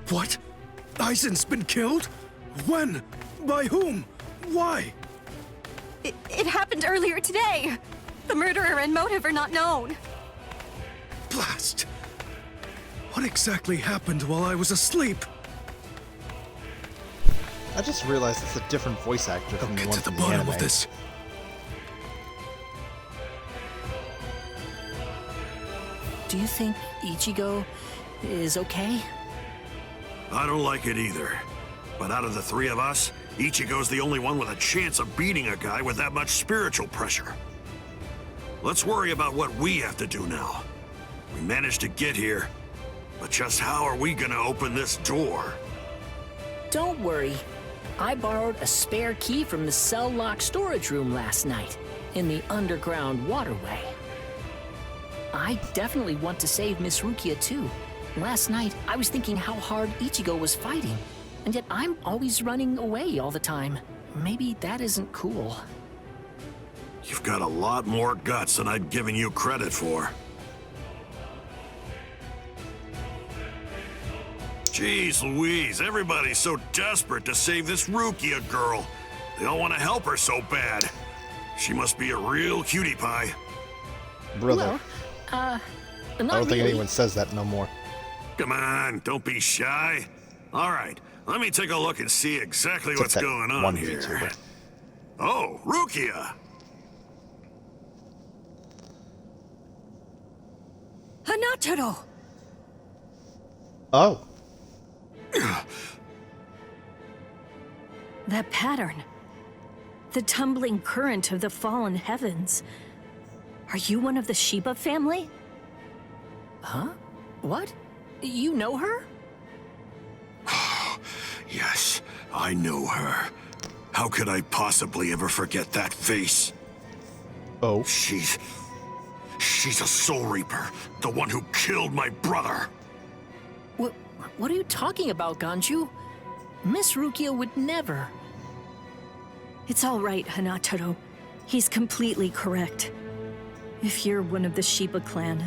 What? Aizen's been killed? When? By whom? Why? It happened earlier today. The murderer and motive are not known. Blast! What exactly happened while I was asleep? I just realized it's a different voice actor I'll from the get one to the from the bottom anime. of this. Do you think Ichigo is okay? I don't like it either. But out of the three of us, Ichigo's the only one with a chance of beating a guy with that much spiritual pressure. Let's worry about what we have to do now. We managed to get here, but just how are we gonna open this door? Don't worry. I borrowed a spare key from the cell lock storage room last night in the underground waterway. I definitely want to save Miss Rukia too. Last night, I was thinking how hard Ichigo was fighting, and yet I'm always running away all the time. Maybe that isn't cool. You've got a lot more guts than I'd given you credit for. Jeez Louise, everybody's so desperate to save this Rukia girl. They all want to help her so bad. She must be a real cutie pie. Brother, Well, I not don't think really. anyone says that no more. Come on, don't be shy. All right, let me take a look and see exactly Except what's that going on one here. VTuber. Oh, Rukia! Hanataro! Oh, That pattern. The tumbling current of the fallen heavens. Are you one of the Shiba family? Huh? What? You know her? Yes, I know her. How could I possibly ever forget that face? oh, She's a Soul Reaper, the one who killed my brother. What are you talking about, Ganju? Miss Rukia would never. It's all right, Hanataro. He's completely correct. If you're one of the Shiba clan,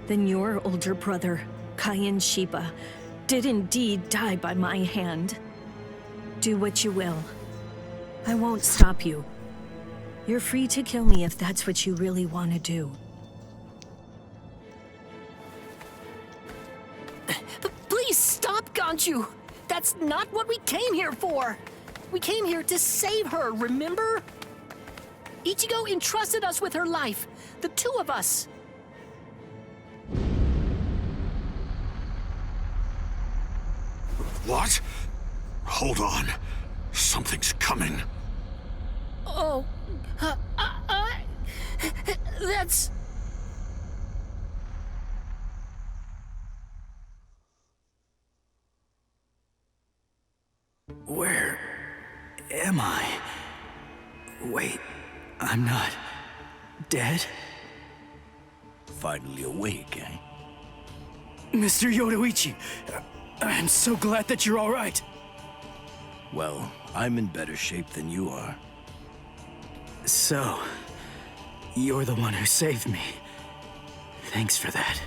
then your older brother, Kaien Shiba, did indeed die by my hand. Do what you will. I won't stop you. You're free to kill me if that's what you really want to do. Please stop, Ganju! That's not what we came here for! We came here to save her, remember? Ichigo entrusted us with her life, the two of us. What? Hold on. Something's coming. Oh, that's... Where am I? Wait, I'm not dead? Finally awake, eh? Mr. Yoruichi, I'm so glad that you're all right. Well, I'm in better shape than you are. So, you're the one who saved me. Thanks for that.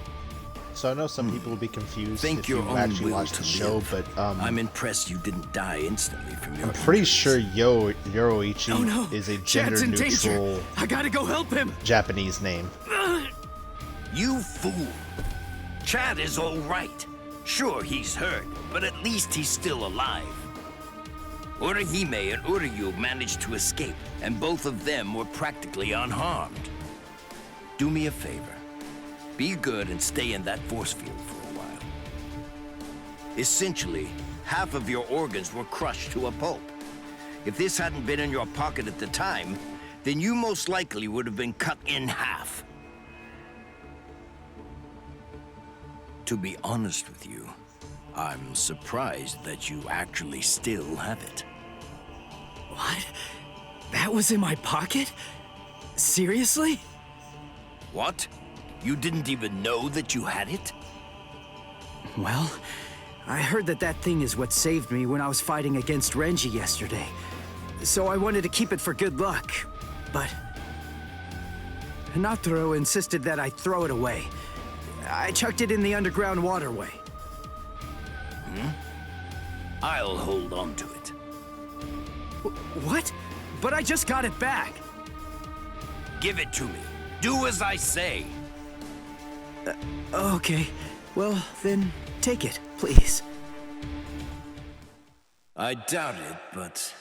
so I know some people will be confused Think if your you own actually will watched to the show, live. but I'm impressed you didn't die instantly from your I'm pretty injuries. sure Yoruichi Oh no! is a Chad's in danger! gender-neutral I gotta go help him! Japanese name. You fool! Chad is all right. Sure, he's hurt, but at least he's still alive. Orihime and Uryu managed to escape, and both of them were practically unharmed. Do me a favor. Be good and stay in that force field for a while. Essentially, half of your organs were crushed to a pulp. If this hadn't been in your pocket at the time, then you most likely would have been cut in half. To be honest with you, I'm surprised that you actually still have it. What? That was in my pocket? Seriously? What? You didn't even know that you had it? Well, I heard that that thing is what saved me when I was fighting against Renji yesterday. So I wanted to keep it for good luck, but... Hanataro insisted that I throw it away. I chucked it in the underground waterway. I'll hold on to it. What? But I just got it back. Give it to me. Do as I say. Okay. Well, then take it, please. I doubt it, but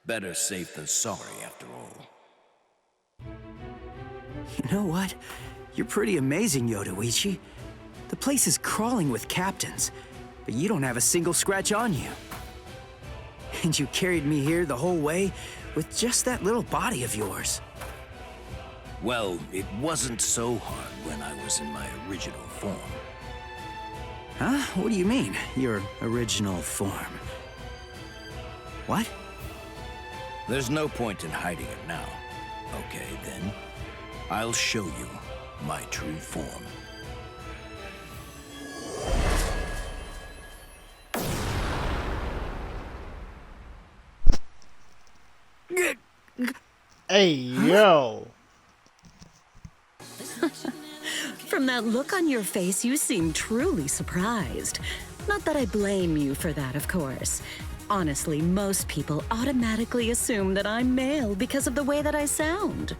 better safe than sorry after all. You know what? You're pretty amazing, Yoruichi. The place is crawling with captains, but you don't have a single scratch on you. And you carried me here the whole way with just that little body of yours. Well, it wasn't so hard when I was in my original form. Huh? What do you mean, your original form? What? There's no point in hiding it now. Okay, then. I'll show you my true form. Hey, yo! From that look on your face, you seem truly surprised. Not that I blame you for that, of course. Honestly, most people automatically assume that I'm male because of the way that I sound.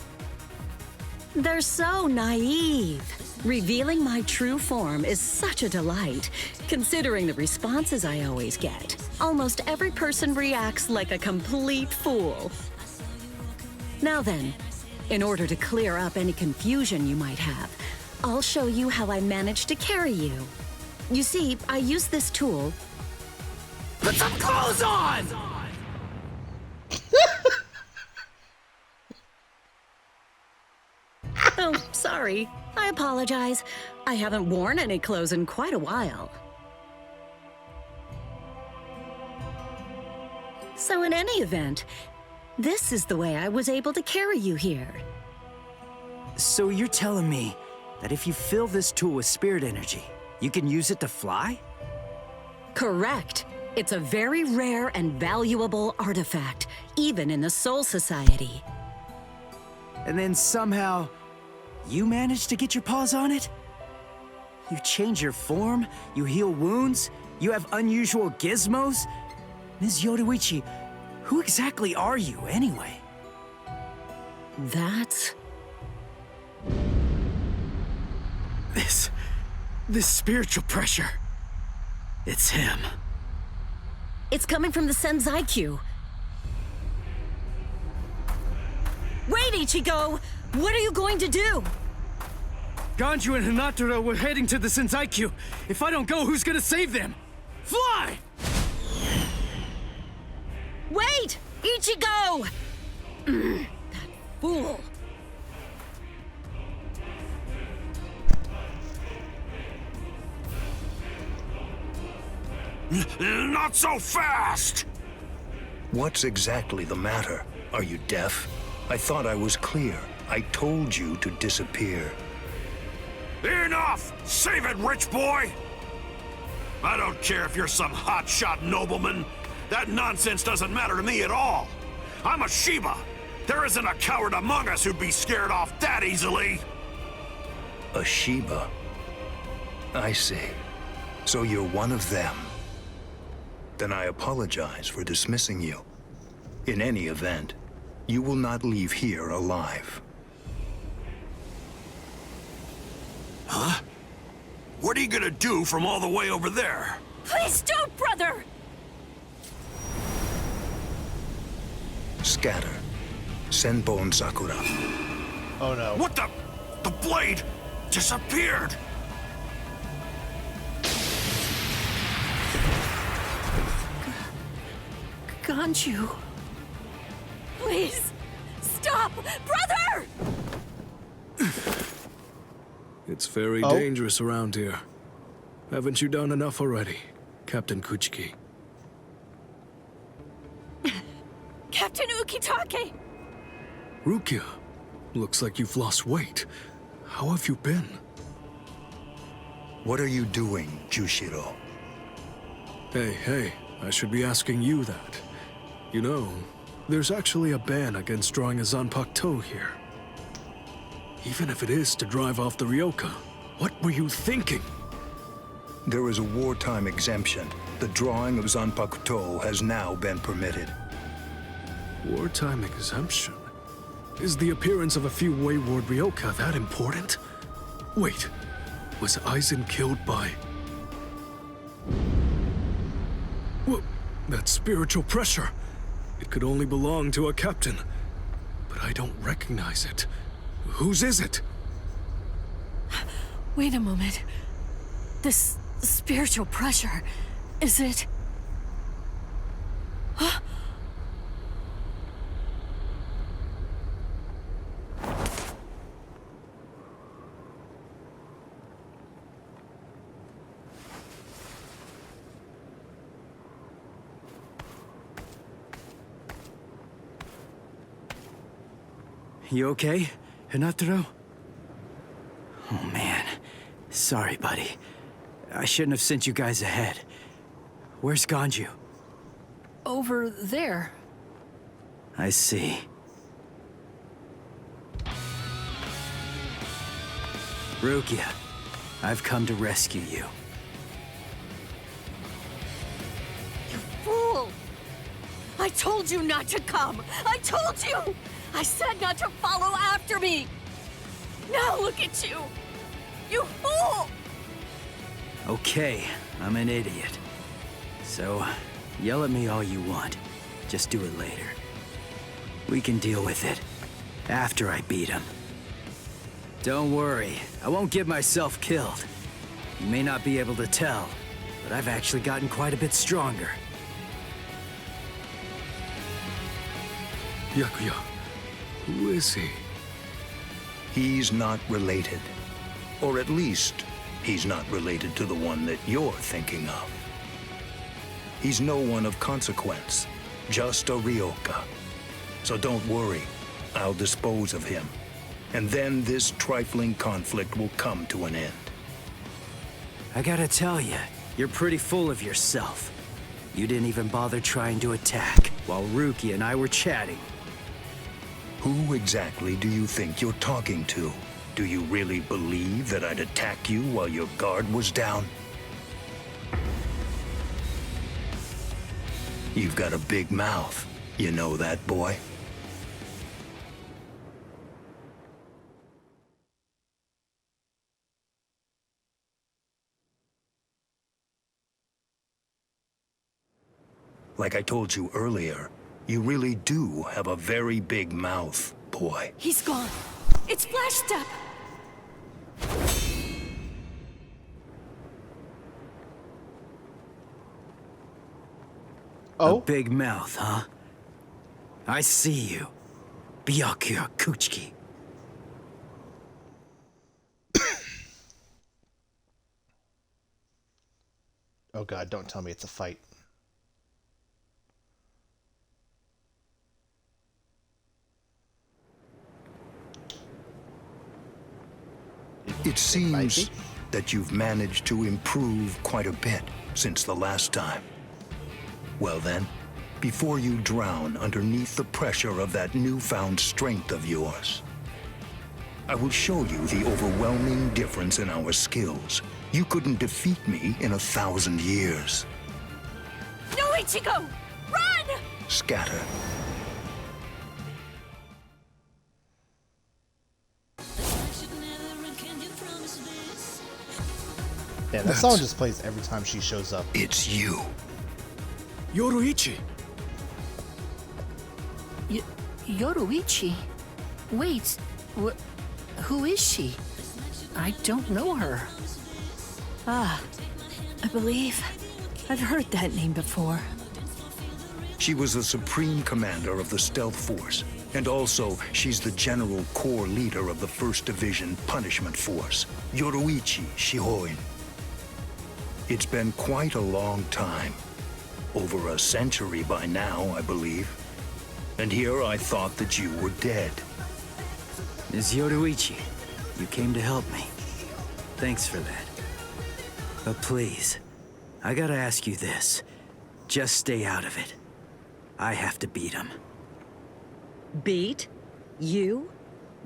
They're so naive. Revealing my true form is such a delight, considering the responses I always get. Almost every person reacts like a complete fool. Now then, in order to clear up any confusion you might have, I'll show you how I managed to carry you. You see, I use this tool. Put some clothes on! Oh, sorry. I apologize. I haven't worn any clothes in quite a while. So in any event, this is the way I was able to carry you here. So you're telling me that if you fill this tool with spirit energy, you can use it to fly? Correct. It's a very rare and valuable artifact, even in the Soul Society. And then somehow, you managed to get your paws on it? You change your form, you heal wounds, you have unusual gizmos? Ms. Yoruichi, who exactly are you, anyway? That's... This spiritual pressure. It's him. It's coming from the Senzai-Q. Wait, Ichigo! What are you going to do? Ganju and Hinata were heading to the Senzai-Q. If I don't go, who's gonna save them? Fly! Wait! Ichigo! That fool. Not so fast! What's exactly the matter? Are you deaf? I thought I was clear. I told you to disappear. Enough! Save it, rich boy! I don't care if you're some hotshot nobleman. That nonsense doesn't matter to me at all. I'm a Shiba. There isn't a coward among us who'd be scared off that easily. A Shiba? I see. So you're one of them. Then I apologize for dismissing you. In any event, you will not leave here alive. Huh? What are you gonna do from all the way over there? Please don't, brother! Scatter. Senbon Sakura. Oh no. What the? The blade disappeared! Ganju. Please, stop! Brother! It's very dangerous around here. Haven't you done enough already, Captain Kuchiki? Captain Ukitake! Rukia, looks like you've lost weight. How have you been? What are you doing, Jushiro? Hey, I should be asking you that. You know, there's actually a ban against drawing a Zanpakuto here. Even if it is to drive off the Ryoka, what were you thinking? There is a wartime exemption. The drawing of Zanpakuto has now been permitted. Wartime exemption? Is the appearance of a few wayward Ryoka that important? Wait, was Aizen killed by... What? That spiritual pressure. It could only belong to a captain. But I don't recognize it. Whose is it? Wait a moment. This spiritual pressure, is it... Huh? You okay, Hinataro? Oh man, sorry buddy. I shouldn't have sent you guys ahead. Where's Ganju? Over there. I see. Rukia, I've come to rescue you. You fool! I told you not to come! I told you! I said not to follow after me! Now look at you! You fool! Okay, I'm an idiot. So, yell at me all you want. Just do it later. We can deal with it after I beat him. Don't worry, I won't get myself killed. You may not be able to tell, but I've actually gotten quite a bit stronger. Yakuya, who is he? He's not related. Or at least, he's not related to the one that you're thinking of. He's no one of consequence, just a Ryoka. So don't worry, I'll dispose of him. And then this trifling conflict will come to an end. I gotta tell you, you're pretty full of yourself. You didn't even bother trying to attack, while Ruki and I were chatting. Who exactly do you think you're talking to? Do you really believe that I'd attack you while your guard was down? You've got a big mouth. You know that, boy? Like I told you earlier, you really do have a very big mouth, boy. He's gone. It's Flash Step. Oh? A big mouth, huh? I see you. Byakuya Kuchiki. Oh god, don't tell me it's a fight. It seems that you've managed to improve quite a bit since the last time. Well then, before you drown underneath the pressure of that newfound strength of yours, I will show you the overwhelming difference in our skills. You couldn't defeat me in 1,000 years. No, Ichigo! Run! Scatter. Yeah, that song just plays every time she shows up. It's you. Yoruichi! Yoruichi? Wait, who is she? I don't know her. Ah, I believe I've heard that name before. She was the supreme commander of the Stealth Force, and also she's the general corps leader of the 1st Division Punishment Force, Yoruichi Shihoin. It's been quite a long time. Over a century by now, I believe. And here I thought that you were dead. Ms. Yoruichi, you came to help me. Thanks for that. But please, I gotta ask you this. Just stay out of it. I have to beat him. Beat? You?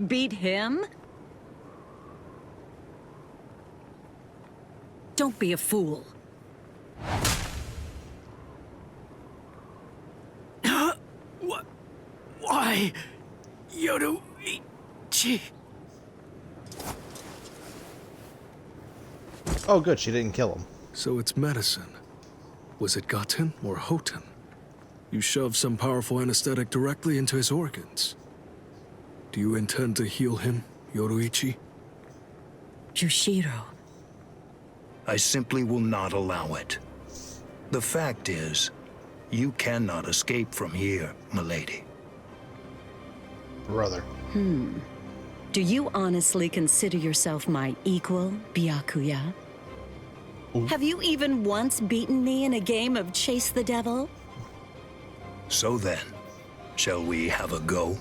Beat him? Don't be a fool. What? Why? Yoruichi. Oh, good, she didn't kill him. So it's medicine. Was it Gaten or Hoten? You shoved some powerful anesthetic directly into his organs. Do you intend to heal him, Yoruichi? Jushiro. I simply will not allow it. The fact is, you cannot escape from here, milady. Brother. Do you honestly consider yourself my equal, Byakuya? Have you even once beaten me in a game of Chase the Devil? So then, shall we have a go?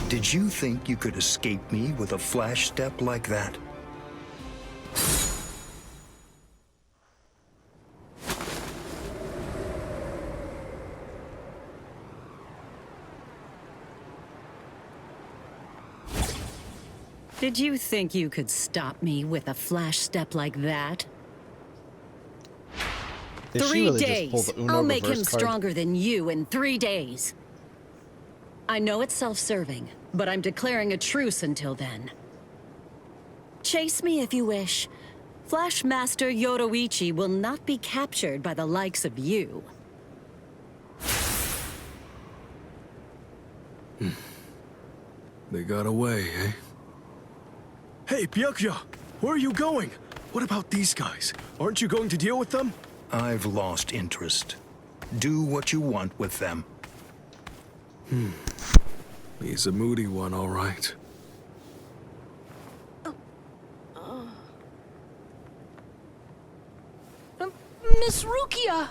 Did you think you could escape me with a flash step like that? Did you think you could stop me with a flash step like that? Did she 3 really days. just pull the Uno I'll make him reverse card? stronger than you in 3 days. I know it's self-serving, but I'm declaring a truce until then. Chase me if you wish. Flash Master Yoruichi will not be captured by the likes of you. They got away, eh? Hey, Byakuya! Where are you going? What about these guys? Aren't you going to deal with them? I've lost interest. Do what you want with them. He's a moody one, all right. Miss Rukia!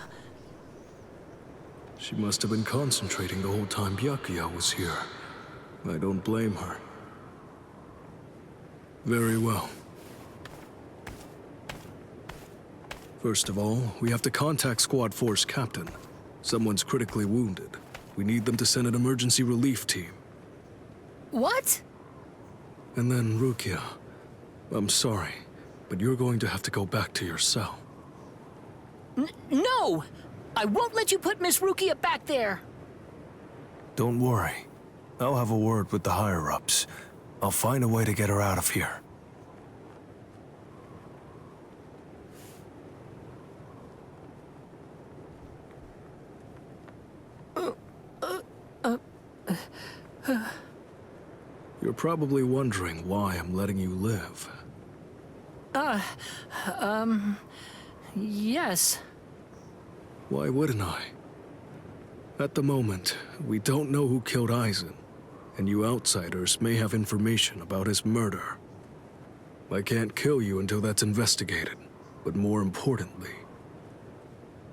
She must have been concentrating the whole time Byakuya was here. I don't blame her. Very well. First of all, we have to contact Squad 4's captain. Someone's critically wounded. We need them to send an emergency relief team. What? And then, Rukia, I'm sorry, but you're going to have to go back to your cell. No! I won't let you put Miss Rukia back there! Don't worry. I'll have a word with the higher-ups. I'll find a way to get her out of here. You're probably wondering why I'm letting you live. Yes. Why wouldn't I? At the moment, we don't know who killed Aizen, and you outsiders may have information about his murder. I can't kill you until that's investigated, but more importantly,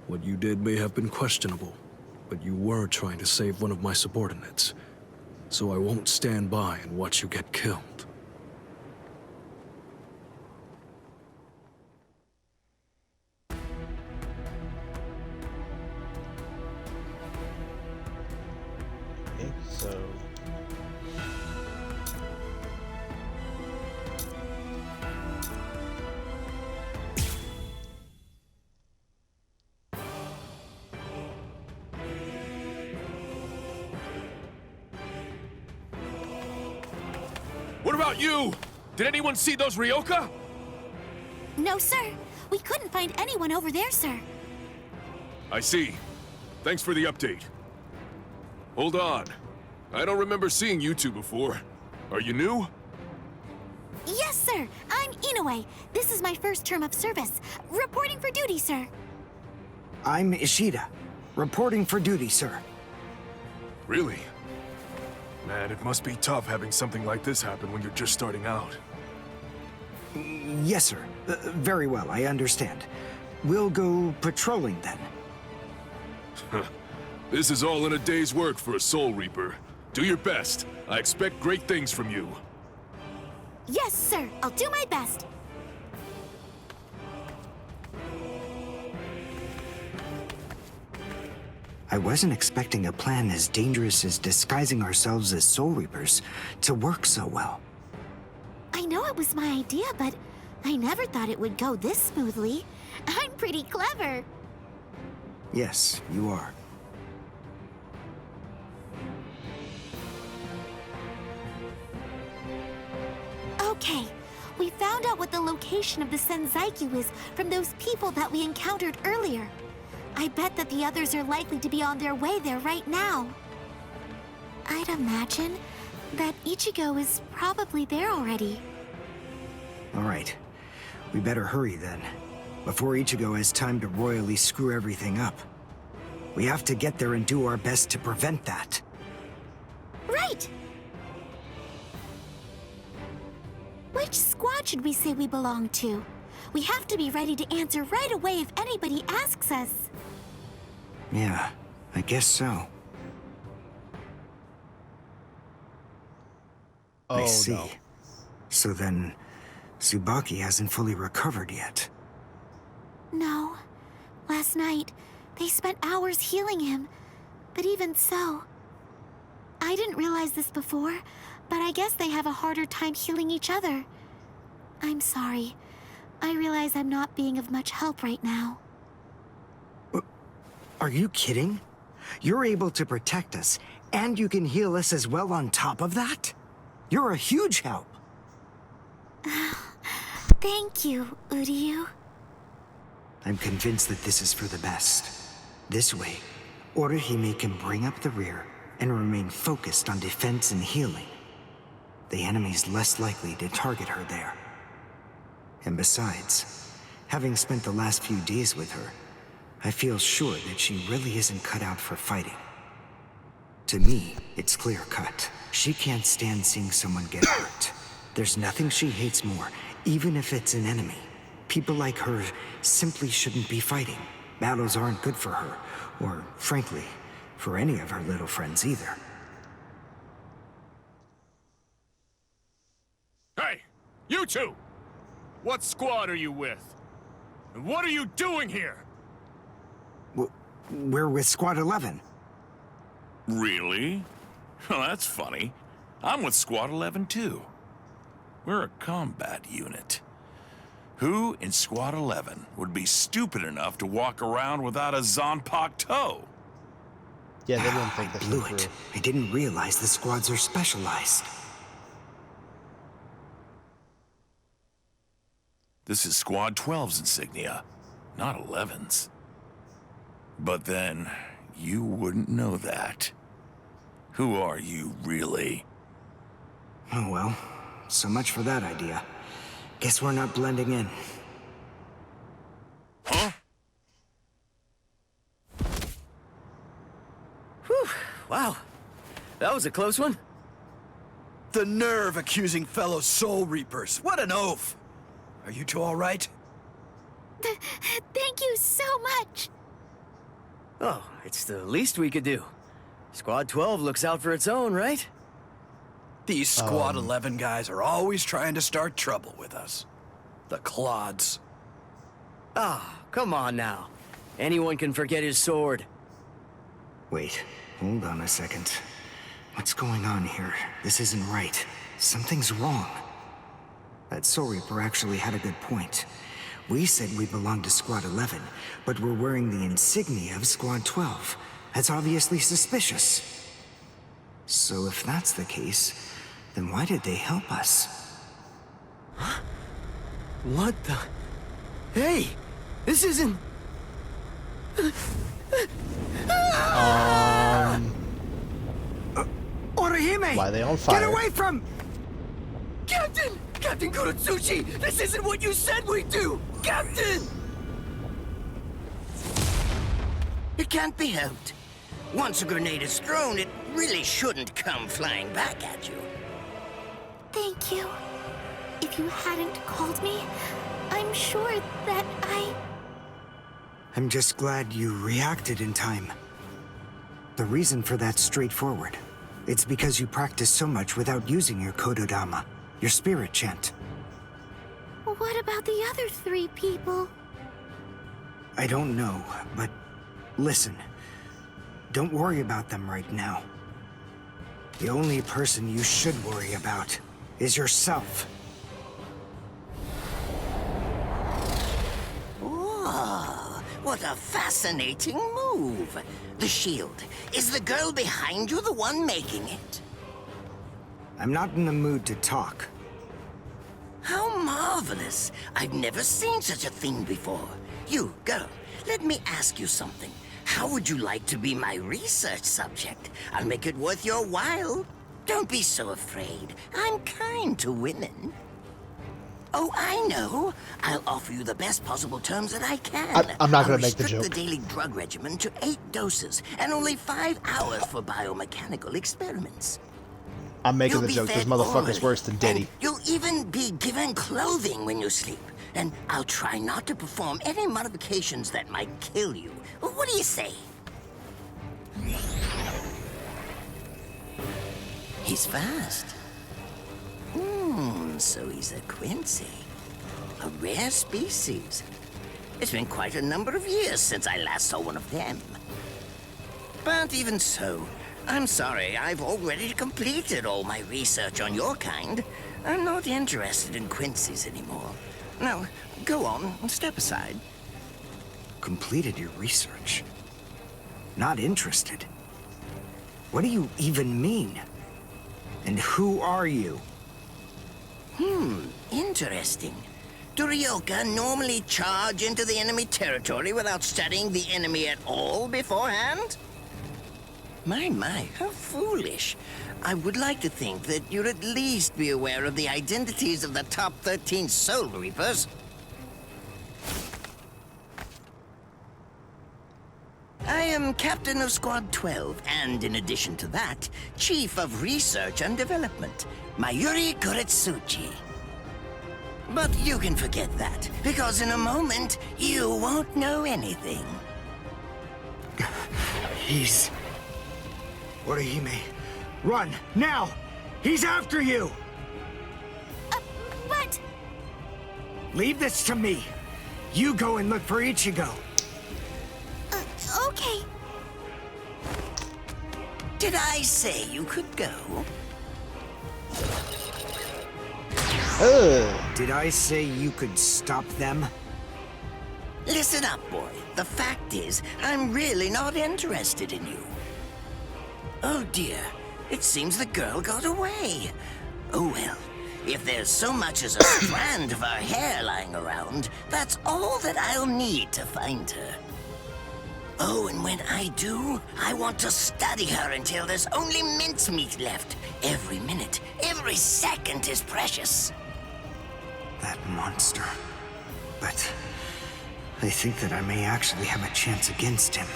what you did may have been questionable, but you were trying to save one of my subordinates, so I won't stand by and watch you get killed. Okay, so... What about you? Did anyone see those Ryoka? No, sir. We couldn't find anyone over there, sir. I see. Thanks for the update. Hold on. I don't remember seeing you two before. Are you new? Yes, sir. I'm Inoue. This is my first term of service. Reporting for duty, sir. I'm Ishida, reporting for duty, sir. Really? Man, it must be tough having something like this happen when you're just starting out. Yes, sir. Very well, I understand. We'll go patrolling then. This is all in a day's work for a Soul Reaper. Do your best. I expect great things from you. Yes, sir. I'll do my best. I wasn't expecting a plan as dangerous as disguising ourselves as Soul Reapers to work so well. I know it was my idea, but I never thought it would go this smoothly. I'm pretty clever. Yes, you are. Okay, we found out what the location of the Senzaikyu is from those people that we encountered earlier. I bet that the others are likely to be on their way there right now. I'd imagine that Ichigo is probably there already. All right. We better hurry then, before Ichigo has time to royally screw everything up. We have to get there and do our best to prevent that. Right! Which squad should we say we belong to? We have to be ready to answer right away if anybody asks us. Yeah, I guess so. I see. No. So then, Tsubaki hasn't fully recovered yet. No. Last night, they spent hours healing him. But even so... I didn't realize this before, but I guess they have a harder time healing each other. I'm sorry. I realize I'm not being of much help right now. Are you kidding? You're able to protect us, and you can heal us as well on top of that? You're a huge help. Thank you, Uryu. I'm convinced that this is for the best. This way, Orihime can bring up the rear and remain focused on defense and healing. The enemy's less likely to target her there. And besides, having spent the last few days with her, I feel sure that she really isn't cut out for fighting. To me, it's clear-cut. She can't stand seeing someone get hurt. There's nothing she hates more, even if it's an enemy. People like her simply shouldn't be fighting. Battles aren't good for her, or, frankly, for any of her little friends either. Hey, you two! What squad are you with? And what are you doing here? We're with Squad 11. Really? Well, that's funny. I'm with Squad 11 too. We're a combat unit. Who in Squad 11 would be stupid enough to walk around without a Zanpakuto toe? Yeah, they didn't think this Blew was it. through. I didn't realize the squads are specialized. This is Squad 12's insignia, not 11's. But then, you wouldn't know that. Who are you, really? Oh well, so much for that idea. Guess we're not blending in. Huh? Whew, wow. That was a close one. The nerve accusing fellow Soul Reapers. What an oaf! Are you two all right? Thank you so much. Oh, it's the least we could do. Squad 12 looks out for its own, right? These Squad 11 guys are always trying to start trouble with us. The clods. Ah, come on now. Anyone can forget his sword. Wait, hold on a second. What's going on here? This isn't right. Something's wrong. That Soul Reaper actually had a good point. We said we belonged to Squad 11, but we're wearing the insignia of Squad 12. That's obviously suspicious. So if that's the case, then why did they help us? What the? Hey! This isn't... Orihime! Why are they on fire? Get away from... Captain! Captain Kurotsuchi! This isn't what you said we'd do! Captain! It can't be helped. Once a grenade is thrown, it really shouldn't come flying back at you. Thank you. If you hadn't called me, I'm sure that I'm just glad you reacted in time. The reason for that's straightforward. It's because you practice so much without using your Kododama, your spirit chant. What about the other 3 people? I don't know, but listen. Don't worry about them right now. The only person you should worry about is yourself. Whoa, what a fascinating move. The shield. Is the girl behind you the one making it? I'm not in the mood to talk. How marvelous. I've never seen such a thing before. You, girl, let me ask you something. How would you like to be my research subject? I'll make it worth your while. Don't be so afraid. I'm kind to women. Oh, I know. I'll offer you the best possible terms that I can. I'm not going to I'll make the restrict joke. the daily drug regimen to 8 doses and only 5 hours for biomechanical experiments. I'm making You'll the be joke. This fed motherfucker's orally, worse than Diddy. and you'll even be given clothing when you sleep. And I'll try not to perform any modifications that might kill you. What do you say? He's fast. So he's a Quincy. A rare species. It's been quite a number of years since I last saw one of them. But even so, I'm sorry, I've already completed all my research on your kind. I'm not interested in Quincy's anymore. Now, go on, step aside. Completed your research? Not interested? What do you even mean? And who are you? Interesting. Do Ryoka normally charge into the enemy territory without studying the enemy at all beforehand? My, how foolish. I would like to think that you'd at least be aware of the identities of the top 13 Soul Reapers. I am Captain of Squad 12, and in addition to that, Chief of Research and Development, Mayuri Kuretsuchi. But you can forget that, because in a moment, you won't know anything. He's... Orihime, run, now! He's after you! But... Leave this to me. You go and look for Ichigo. Okay. Did I say you could go? Did I say you could stop them? Listen up, boy. The fact is, I'm really not interested in you. Oh dear, it seems the girl got away. Oh well, if there's so much as a strand of her hair lying around, that's all that I'll need to find her. Oh, and when I do, I want to study her until there's only mincemeat left. Every minute, every second is precious. That monster. But I think that I may actually have a chance against him.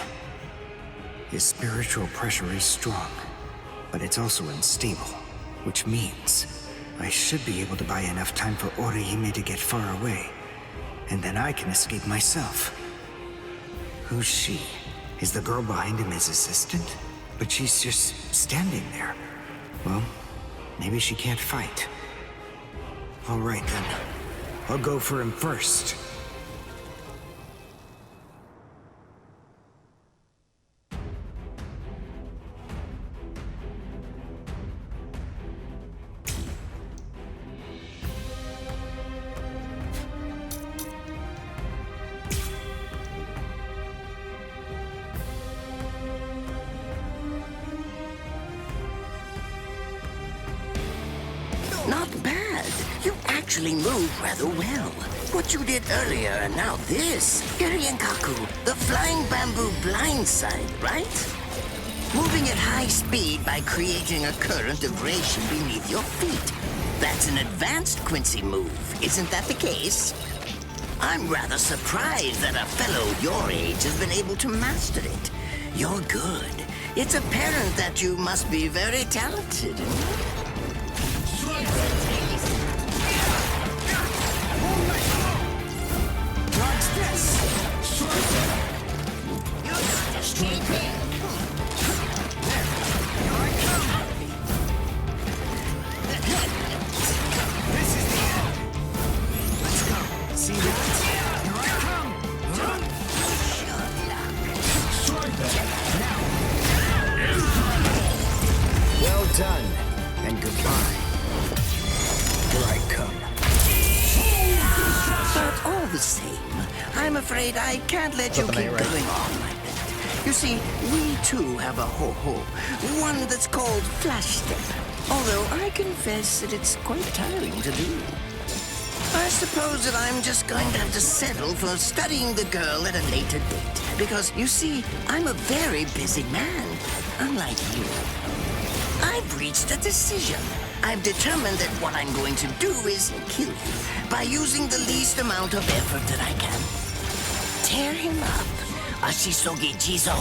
His spiritual pressure is strong, but it's also unstable, which means I should be able to buy enough time for Orihime to get far away, and then I can escape myself. Who's she? Is the girl behind him his assistant? But she's just standing there. Well, maybe she can't fight. All right then. I'll go for him first. Not bad. You actually move rather well. What you did earlier and now this. Irienkaku, the flying bamboo blindside, right? Moving at high speed by creating a current of vibration beneath your feet. That's an advanced Quincy move, isn't that the case? I'm rather surprised that a fellow your age has been able to master it. You're good. It's apparent that you must be very talented. Watch this! This is the end! Let's go! See that? Here I come! Strike that! Now! done, and goodbye. Here I come. But all the same, I'm afraid I can't let you keep going on like that. You see, we too have a ho-ho, one that's called Flash Step. Although I confess that it's quite tiring to do. I suppose that I'm just going to have to settle for studying the girl at a later date. Because, you see, I'm a very busy man, unlike you. I've reached a decision. I've determined that what I'm going to do is kill you by using the least amount of effort that I can. Tear him up. Ashisogi Jizo.